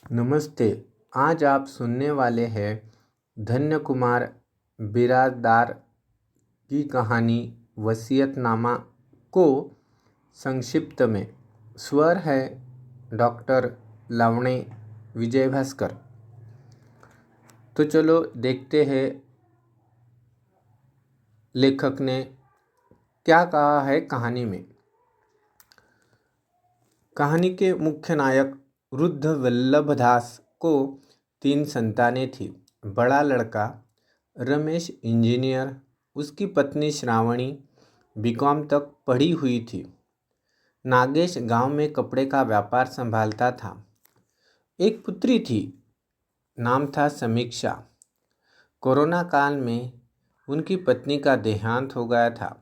नमस्ते। आज आप सुनने वाले हैं धन्य कुमार बिराददार की कहानी वसीयतनामा को संक्षिप्त में। स्वर है डॉक्टर लावणे विजय भास्कर। तो चलो देखते हैं लेखक ने क्या कहा है कहानी में। कहानी के मुख्य नायक वृद्ध वल्लभदास को 3 संतानें थी। बड़ा लड़का रमेश इंजीनियर, उसकी पत्नी श्रावणी बीकॉम तक पढ़ी हुई थी। नागेश गांव में कपड़े का व्यापार संभालता था। एक पुत्री थी, नाम था समीक्षा। कोरोना काल में उनकी पत्नी का देहांत हो गया था।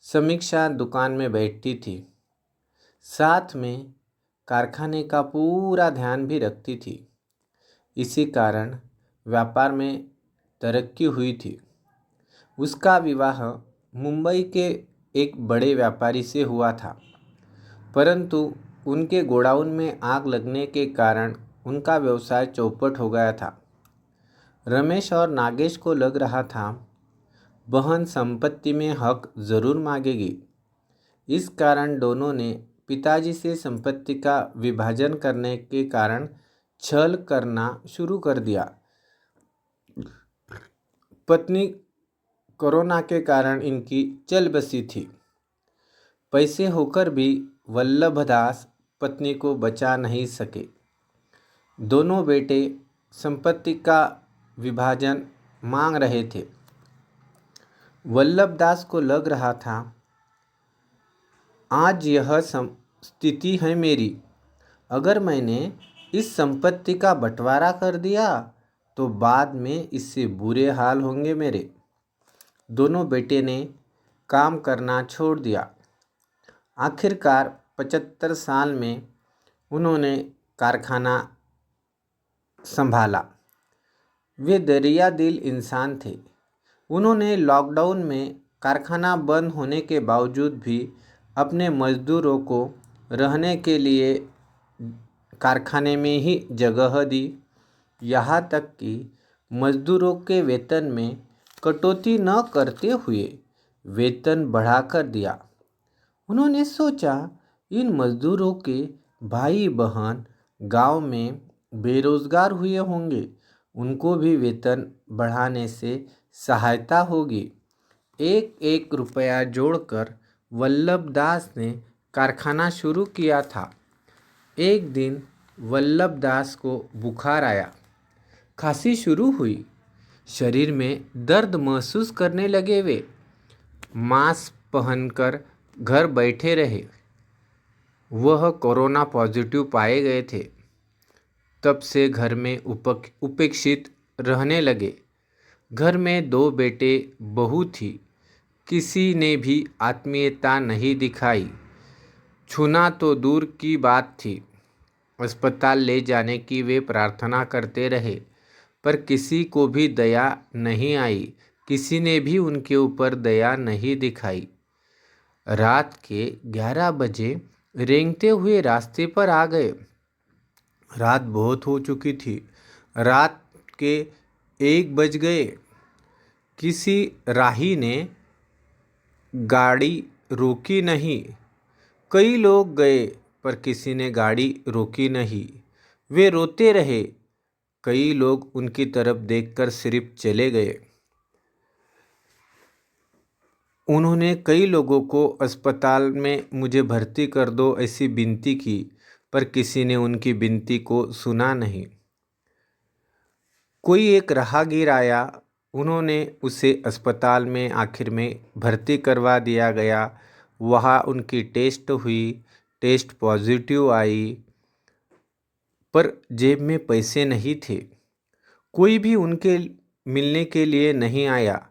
समीक्षा दुकान में बैठती थी, साथ में कारखाने का पूरा ध्यान भी रखती थी। इसी कारण व्यापार में तरक्की हुई थी। उसका विवाह मुंबई के एक बड़े व्यापारी से हुआ था, परंतु उनके गोडाउन में आग लगने के कारण उनका व्यवसाय चौपट हो गया था। रमेश और नागेश को लग रहा था बहन संपत्ति में हक जरूर मांगेगी। इस कारण दोनों ने पिताजी से संपत्ति का विभाजन करने के कारण छल करना शुरू कर दिया। पत्नी कोरोना के कारण इनकी चल बसी थी। पैसे होकर भी वल्लभदास पत्नी को बचा नहीं सके। दोनों बेटे संपत्ति का विभाजन मांग रहे थे। वल्लभदास को लग रहा था आज यह स्थिति है मेरी। अगर मैंने इस संपत्ति का बंटवारा कर दिया तो बाद में इससे बुरे हाल होंगे मेरे। दोनों बेटे ने काम करना छोड़ दिया। आखिरकार 75 साल में उन्होंने कारखाना संभाला। वे दरिया दिल इंसान थे। उन्होंने लॉकडाउन में कारखाना बंद होने के बावजूद भी अपने मजदूरों को रहने के लिए कारखाने में ही जगह दी। यहाँ तक कि मजदूरों के वेतन में कटौती न करते हुए वेतन बढ़ाकर दिया। उन्होंने सोचा इन मजदूरों के भाई बहन गांव में बेरोजगार हुए होंगे, उनको भी वेतन बढ़ाने से सहायता होगी। एक एक रुपया जोड़कर वल्लभदास ने कारखाना शुरू किया था। एक दिन वल्लभदास को बुखार आया, खांसी शुरू हुई, शरीर में दर्द महसूस करने लगे। वे मास्क पहनकर घर बैठे रहे। वह कोरोना पॉजिटिव पाए गए थे। तब से घर में उपेक्षित रहने लगे। घर में 2 बेटे बहू थी। किसी ने भी आत्मीयता नहीं दिखाई। छूना तो दूर की बात थी, अस्पताल ले जाने की वे प्रार्थना करते रहे, पर किसी को भी दया नहीं आई। किसी ने भी उनके ऊपर दया नहीं दिखाई। रात के 11 बजे रेंगते हुए रास्ते पर आ गए। रात बहुत हो चुकी थी। रात के 1 बज गए। किसी राही ने गाड़ी रोकी नहीं। कई लोग गए पर किसी ने गाड़ी रोकी नहीं। वे रोते रहे। कई लोग उनकी तरफ देखकर सिर्फ चले गए। उन्होंने कई लोगों को अस्पताल में मुझे भर्ती कर दो ऐसी विनती की, पर किसी ने उनकी विनती को सुना नहीं। कोई एक राहगीर आया, उन्होंने उसे अस्पताल में आखिर में भर्ती करवा दिया गया। वहाँ उनकी टेस्ट हुई, टेस्ट पॉजिटिव आई, पर जेब में पैसे नहीं थे। कोई भी उनके मिलने के लिए नहीं आया।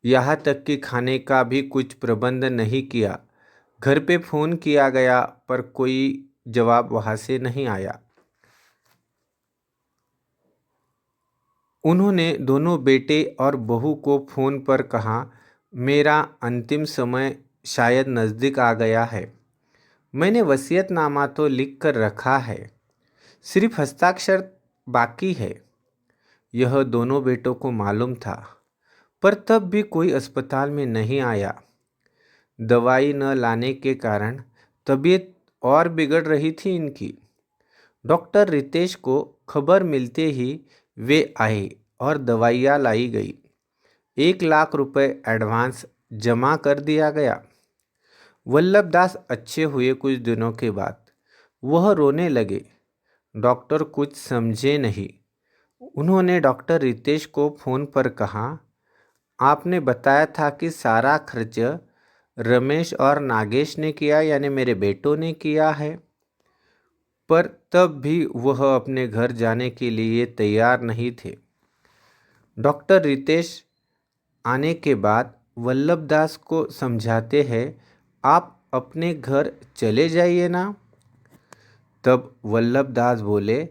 यहाँ तक कि खाने का भी कुछ प्रबंध नहीं किया। घर पे फ़ोन किया गया पर कोई जवाब वहाँ से नहीं आया। उन्होंने दोनों बेटे और बहू को फ़ोन पर कहा, मेरा अंतिम समय शायद नज़दीक आ गया है। मैंने वसीयतनामा तो लिख कर रखा है। सिर्फ हस्ताक्षर बाकी है, यह दोनों बेटों को मालूम था। पर तब भी कोई अस्पताल में नहीं आया। दवाई न लाने के कारण तबीयत और बिगड़ रही थी इनकी। डॉक्टर रितेश को खबर मिलते ही वे आए और दवाइयाँ लाई गई। 1 लाख रुपए एडवांस जमा कर दिया गया। वल्लभ दास अच्छे हुए कुछ दिनों के बाद वह रोने लगे। डॉक्टर कुछ समझे नहीं। उन्होंने डॉक्टर रितेश को फ़ोन पर कहा, आपने बताया था कि सारा खर्च रमेश और नागेश ने किया, यानी मेरे बेटों ने किया है। पर तब भी वह अपने घर जाने के लिए तैयार नहीं थे। डॉक्टर रितेश आने के बाद वल्लभ दास को समझाते हैं, आप अपने घर चले जाइए ना। तब वल्लभ दास बोले,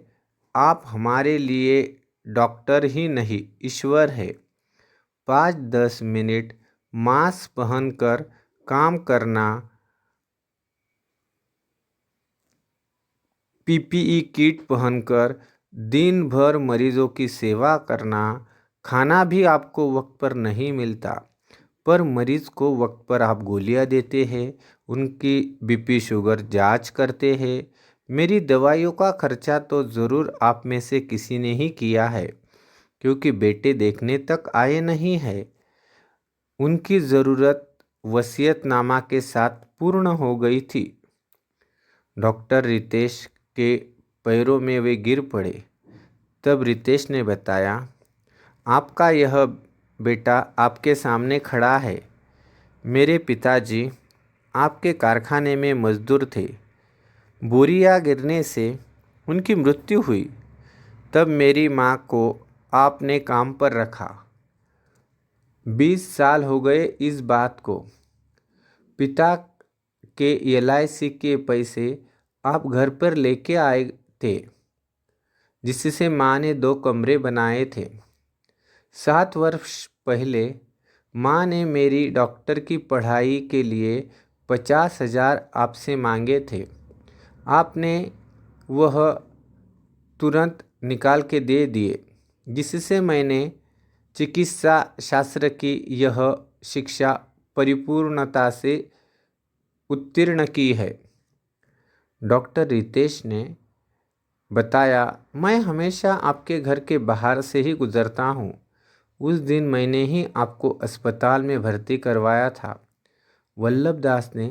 आप हमारे लिए डॉक्टर ही नहीं ईश्वर है। 5-10 मिनट मास्क पहनकर काम करना, पीपीई किट पहनकर दिन भर मरीजों की सेवा करना, खाना भी आपको वक्त पर नहीं मिलता, पर मरीज़ को वक्त पर आप गोलियां देते हैं, उनकी बीपी शुगर जांच करते हैं। मेरी दवाइयों का खर्चा तो ज़रूर आप में से किसी ने ही किया है, क्योंकि बेटे देखने तक आए नहीं है। उनकी ज़रूरत वसीयतनामा के साथ पूर्ण हो गई थी। डॉक्टर रितेश के पैरों में वे गिर पड़े। तब रितेश ने बताया, आपका यह बेटा आपके सामने खड़ा है। मेरे पिताजी आपके कारखाने में मजदूर थे। बोरियां गिरने से उनकी मृत्यु हुई। तब मेरी माँ को आपने काम पर रखा। 20 साल हो गए इस बात को। पिता के LIC के पैसे आप घर पर लेके आए थे, जिससे माँ ने 2 कमरे बनाए थे। 7 वर्ष पहले माँ ने मेरी डॉक्टर की पढ़ाई के लिए 50,000 आपसे मांगे थे। आपने वह तुरंत निकाल के दे दिए, जिससे मैंने चिकित्सा शास्त्र की यह शिक्षा परिपूर्णता से उत्तीर्ण की है। डॉक्टर रितेश ने बताया, मैं हमेशा आपके घर के बाहर से ही गुजरता हूँ। उस दिन मैंने ही आपको अस्पताल में भर्ती करवाया था। वल्लभ दास ने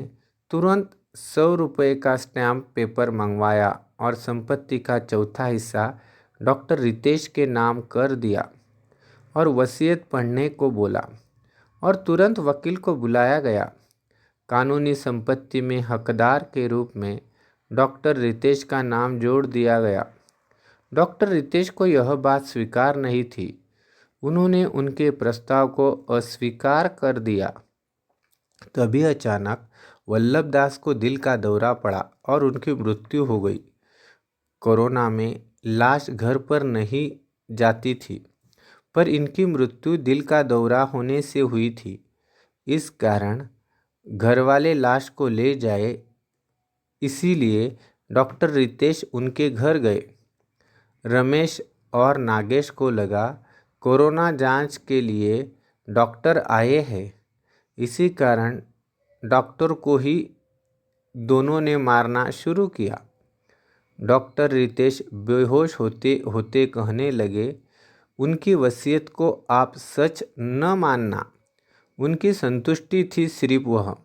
तुरंत 100 रुपये का स्टैम्प पेपर मंगवाया और संपत्ति का चौथा हिस्सा डॉक्टर रितेश के नाम कर दिया और वसीयत पढ़ने को बोला और तुरंत वकील को बुलाया गया। कानूनी संपत्ति में हकदार के रूप में डॉक्टर रितेश का नाम जोड़ दिया गया। डॉक्टर रितेश को यह बात स्वीकार नहीं थी। उन्होंने उनके प्रस्ताव को अस्वीकार कर दिया। तभी अचानक वल्लभ दास को दिल का दौरा पड़ा और उनकी मृत्यु हो गई। कोरोना में लाश घर पर नहीं जाती थी, पर इनकी मृत्यु दिल का दौरा होने से हुई थी। इस कारण घर वाले लाश को ले जाए, इसीलिए डॉक्टर रितेश उनके घर गए। रमेश और नागेश को लगा कोरोना जांच के लिए डॉक्टर आए हैं, इसी कारण डॉक्टर को ही दोनों ने मारना शुरू किया। डॉक्टर रितेश बेहोश होते होते कहने लगे, उनकी वसीयत को आप सच न मानना। उनकी संतुष्टि थी सिर्फ वह,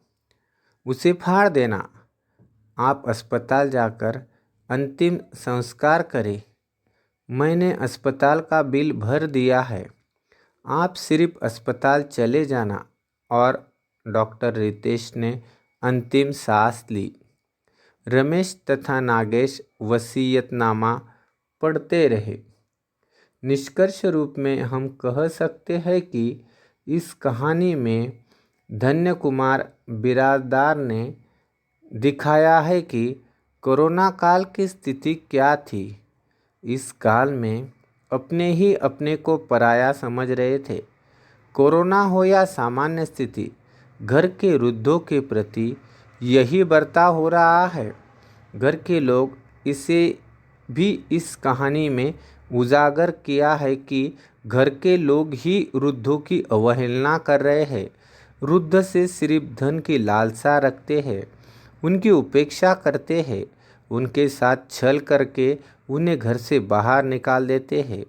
उसे फाड़ देना। आप अस्पताल जाकर अंतिम संस्कार करें। मैंने अस्पताल का बिल भर दिया है, आप सिर्फ अस्पताल चले जाना। और डॉक्टर रितेश ने अंतिम सांस ली। रमेश तथा नागेश वसीयतनामा पढ़ते रहे। निष्कर्ष रूप में हम कह सकते हैं कि इस कहानी में धन्य कुमार बिरादार ने दिखाया है कि कोरोना काल की स्थिति क्या थी। इस काल में अपने ही अपने को पराया समझ रहे थे। कोरोना हो या सामान्य स्थिति, घर के वृद्धों के प्रति यही बर्ताव हो रहा है। घर के लोग इसे भी इस कहानी में उजागर किया है कि घर के लोग ही वृद्धों की अवहेलना कर रहे हैं। वृद्ध से सिर्फ धन की लालसा रखते हैं, उनकी उपेक्षा करते हैं, उनके साथ छल करके उन्हें घर से बाहर निकाल देते हैं।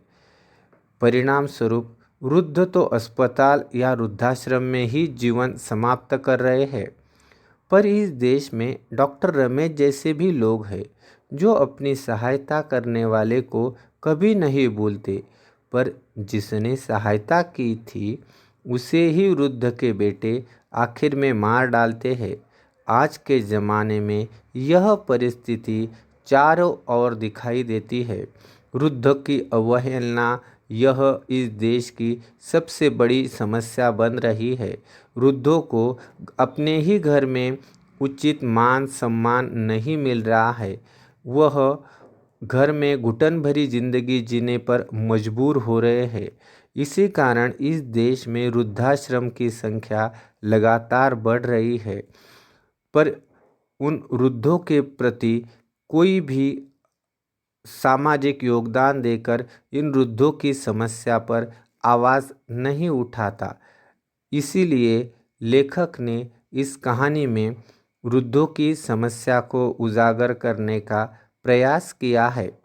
परिणाम स्वरूप वृद्ध तो अस्पताल या वृद्धाश्रम में ही जीवन समाप्त कर रहे हैं। पर इस देश में डॉक्टर रमेश जैसे भी लोग हैं जो अपनी सहायता करने वाले को कभी नहीं भूलते, पर जिसने सहायता की थी उसे ही वृद्ध के बेटे आखिर में मार डालते हैं। आज के ज़माने में यह परिस्थिति चारों ओर दिखाई देती है। वृद्ध की अवहेलना यह इस देश की सबसे बड़ी समस्या बन रही है। वृद्धों को अपने ही घर में उचित मान सम्मान नहीं मिल रहा है। वह घर में घुटन भरी जिंदगी जीने पर मजबूर हो रहे हैं। इसी कारण इस देश में वृद्धाश्रम की संख्या लगातार बढ़ रही है। पर उन वृद्धों के प्रति कोई भी सामाजिक योगदान देकर इन वृद्धों की समस्या पर आवाज़ नहीं उठाता। इसीलिए लेखक ने इस कहानी में वृद्धों की समस्या को उजागर करने का प्रयास किया है।